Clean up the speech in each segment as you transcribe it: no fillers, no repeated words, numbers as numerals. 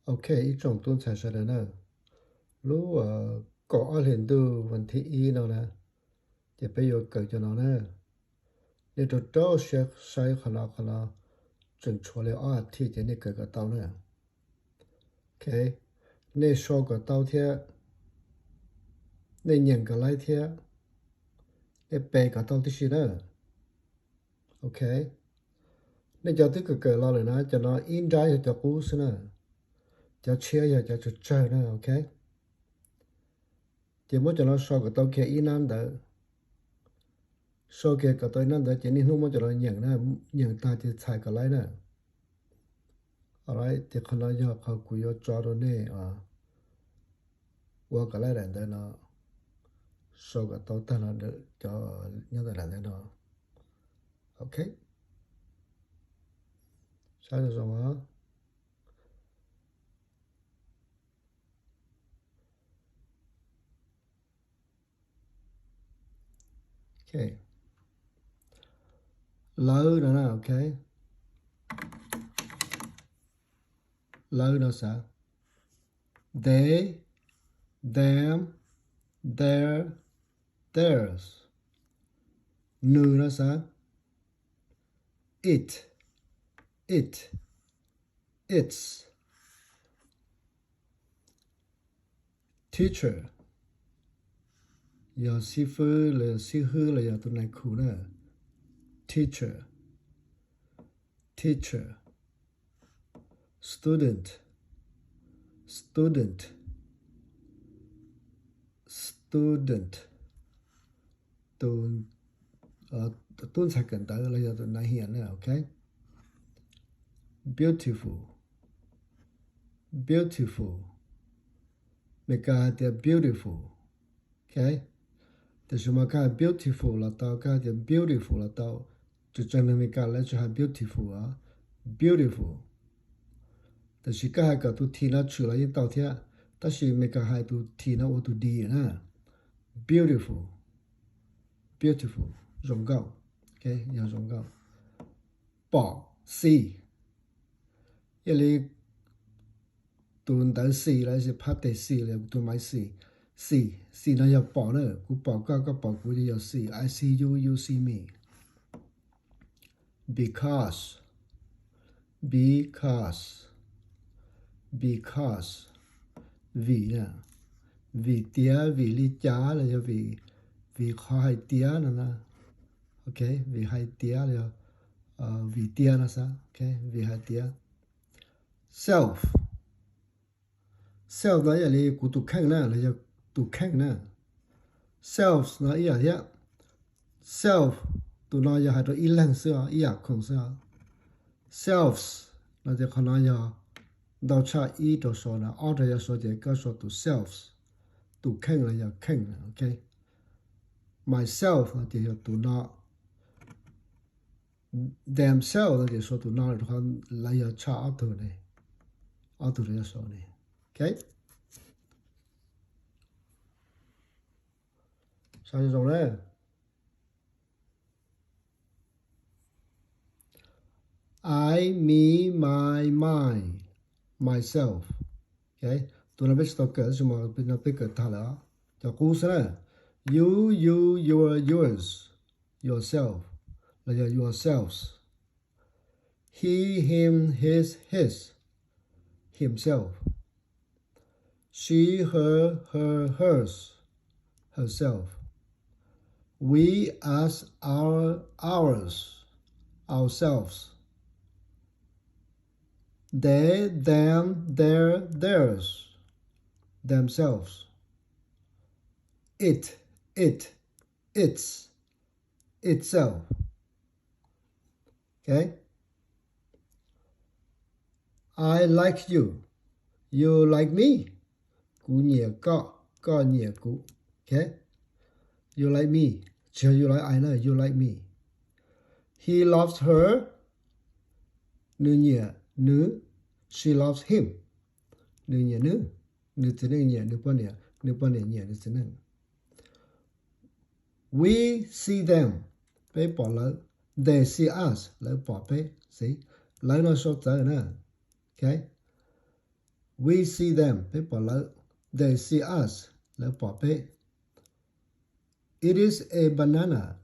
OK 一种动才是的呢。如có liền từ vấn thị y nào nè, thì bây giờ cởi cho nó nè. Nếu tôi cho sẽ sai khả năng chuẩn cho liệu thì chỉ nên cởi cái tao nè. OK, nếu so cái tao thì nếu nhận cái lại thì nếu bẻ cái tao thì gì nè. OK, nếu cho tôi cởi lo rồi nè, cho nó in ra cho cũ xí nè, cho chia cho chơi nè. OK, chỉ muốn cho nó so cái tao kia in ăn đỡ. Sau kia cả tôi nên đã chỉ nên lúc mà cho nó nhận ta thì xài cái lại nè. Alright, thì con nói choเขาคุยจอดนี่ว่าcái lại đàn đấy nó sau cái tao ta nó được cho nhớ cái đàn đấy nó. OK, sao được rồi mà. OK, lâu nữa nè. OK, lâu nó sao? They, them, their, theirs. Nu nó sao? It, its. Teacher, giờ sư phụ là sư hư là giờ tụi này khủ nè. Teacher, student, tụi sẽ cần tới là giờ tụi này hiện nè. OK, beautiful, mấy cái thì beautiful. OK, thì chúng ta cái beautiful là tao, cái thì beautiful là tao, cho nên mấy cái là cho hai beautiful beautiful. Thì chỉ cái hai cái tụi thì nó chửi là những tao thế,但是mấy cái hai tụi thì nó ô tụi đi nè. Beautiful, rộng cao. OK, nhà rộng cao. Bỏ see, vậy là tụi tới see là sẽ phát để see là tụi máy see nó giờ bỏ nữa, cú bỏ cái bỏ cú giờ see. I see you, you see me. Because vì nè, vì tía, vì lý cha là do vì khó hay tía nè. OK, vì hai tía là vì tía là sao? OK, vì hai tía. Self đó là của tụ khang nè, là do tụ khang nè. Self nó ý là thế. Self tụ nói là hai tụ ý lăng xưa, ý à không xưa. Selves là để con nói là đào cha ý đồ số là order là số để cái số tụ selves. Tụ khang là do khang nè. OK, myself là để tụ nó. Themselves là để số tụ nó là do cha auto này. Auto là số này. OK, sao rồi đấy? I, me, my, mine, myself. OK, tụi nó biết stop cái gì mà nó biết cái thằng đó. Cho cú sẽ you, your, yours, yourself là yourselves. He, him, his, himself. She, her, hers, herself. We, us, ours, ourselves. They, them, their, theirs, themselves. It, its, itself. OK, I like you, you like me. Cú nhẹ có nhẹ cú. OK, you like me, chứ you like I know, you like me. He loves her, nữ nhẹ nữ. She loves him, nữ nhẹ nữ. Nữ thế này nhẹ, nữ quan nhẹ nữ thế này. We see them, bé bỏ lỡ. They see us, lỡ bỏ bé. See, lỡ nó số tới nè. OK, We see them. They see us. It is a banana.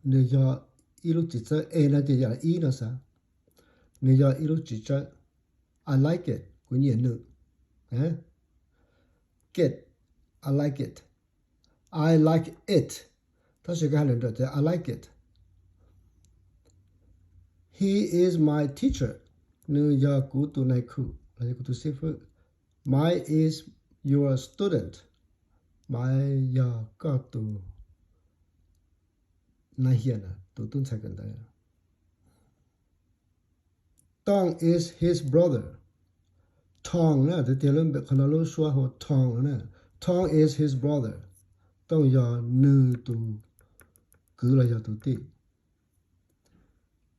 I like it. Get. I like it. I like it. I like it. He is my teacher. My is your student. Tong is his brother. Tong Tong is his brother.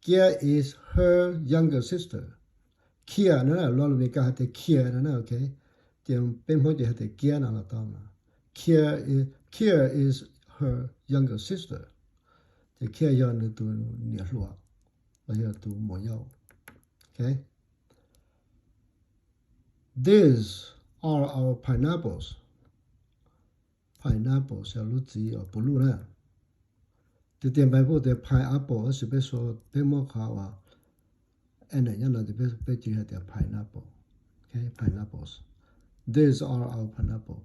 Kia is her younger sister. Kia okay. Kia is her younger sister. Okay. These are our pineapples. Pineapples blue. The pineapple pineapple. Okay, pineapples. These are our pineapple.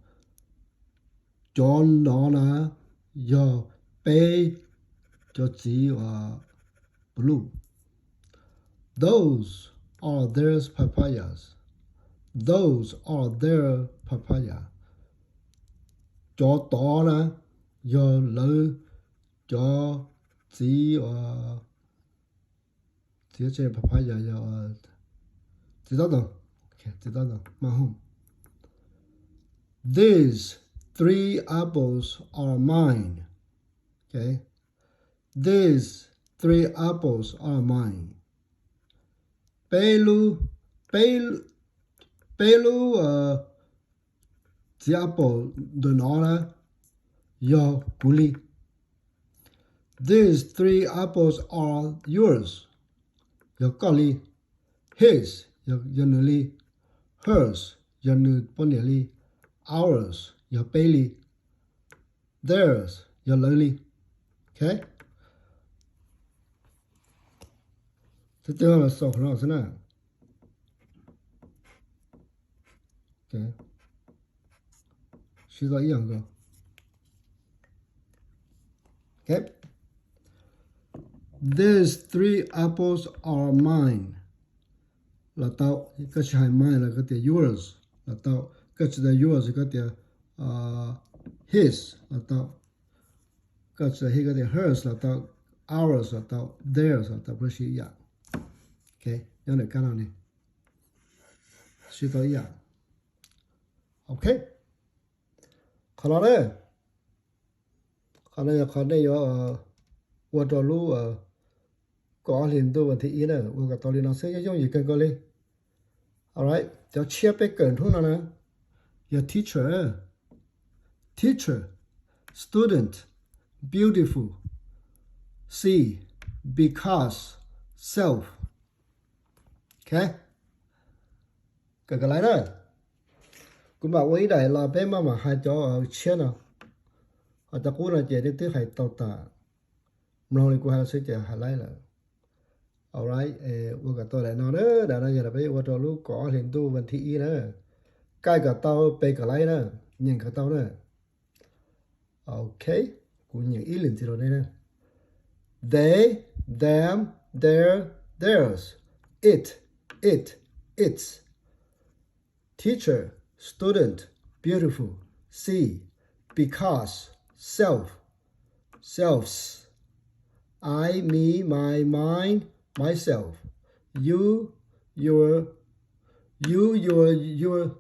John Nona your bay blue. Those are their papayas. Those are their papaya. Cho Donna your low cho papaya your These 3 apples are mine. Okay. These 3 apples are mine. Pelu the apple donora your bully. These 3 apples are yours. Your collie. His your nully. Hers your ponelli. Ours your bailey. Theirs your lowly. Okay. Okay. Okay. These 3 apples are mine. Mine yours. Yours his. Hers. Ours. Theirs. Okay. Okay. Alright. Your teacher, student, beautiful, see, because, self. Okay. Cái lại đó. Cũng bảo ý đại là bé mà hai cho chia nào. Họ ta cũng là chỉ để tiếp hay tàu ta. Mình cũng hay sẽ chỉ hay lại là. Alright, tôi cả tôi lại nói đó, đã nói là bây giờ tôi lúc có hiện tu vấn thị nữa. Cái cả tàu bê cả lại nữa, nhìn cả tàu nữa. Okay, cũng những ý liền gì rồi đây nè. They, them, their, theirs. It, its. Teacher, student, beautiful, see, because, self, selves. I, me, my, mine, myself. You, your, you, yours,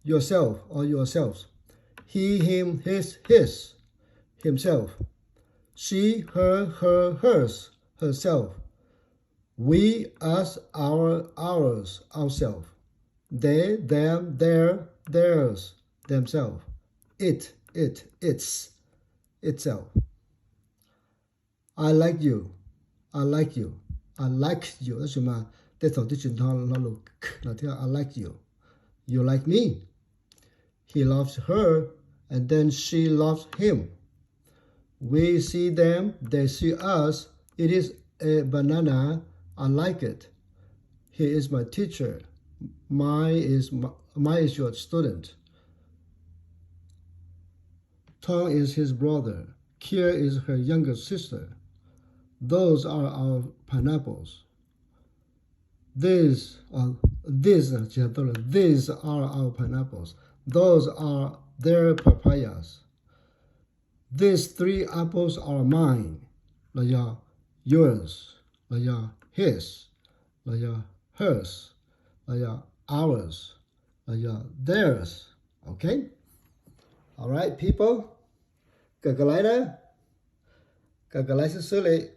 yourself or yourselves. He, him, his, himself. She, her, hers, herself. We, us, our, ours, ourselves. They, them, their, theirs, themselves. It, its, itself. I like you. I like you. I like you. 那什么？在走的前头那路那条 I like you. You like me. He loves her, and then she loves him. We see them, they see us. It is a banana. I like it. He is my teacher. Mine is your student. Tom is his brother. Kia is her younger sister. Those are our pineapples. These are our pineapples. Those are their papayas. These 3 apples are mine. Yours. His. Hers. Ours. Theirs. Okay? All right, people. 各个来呢？各个来是这里。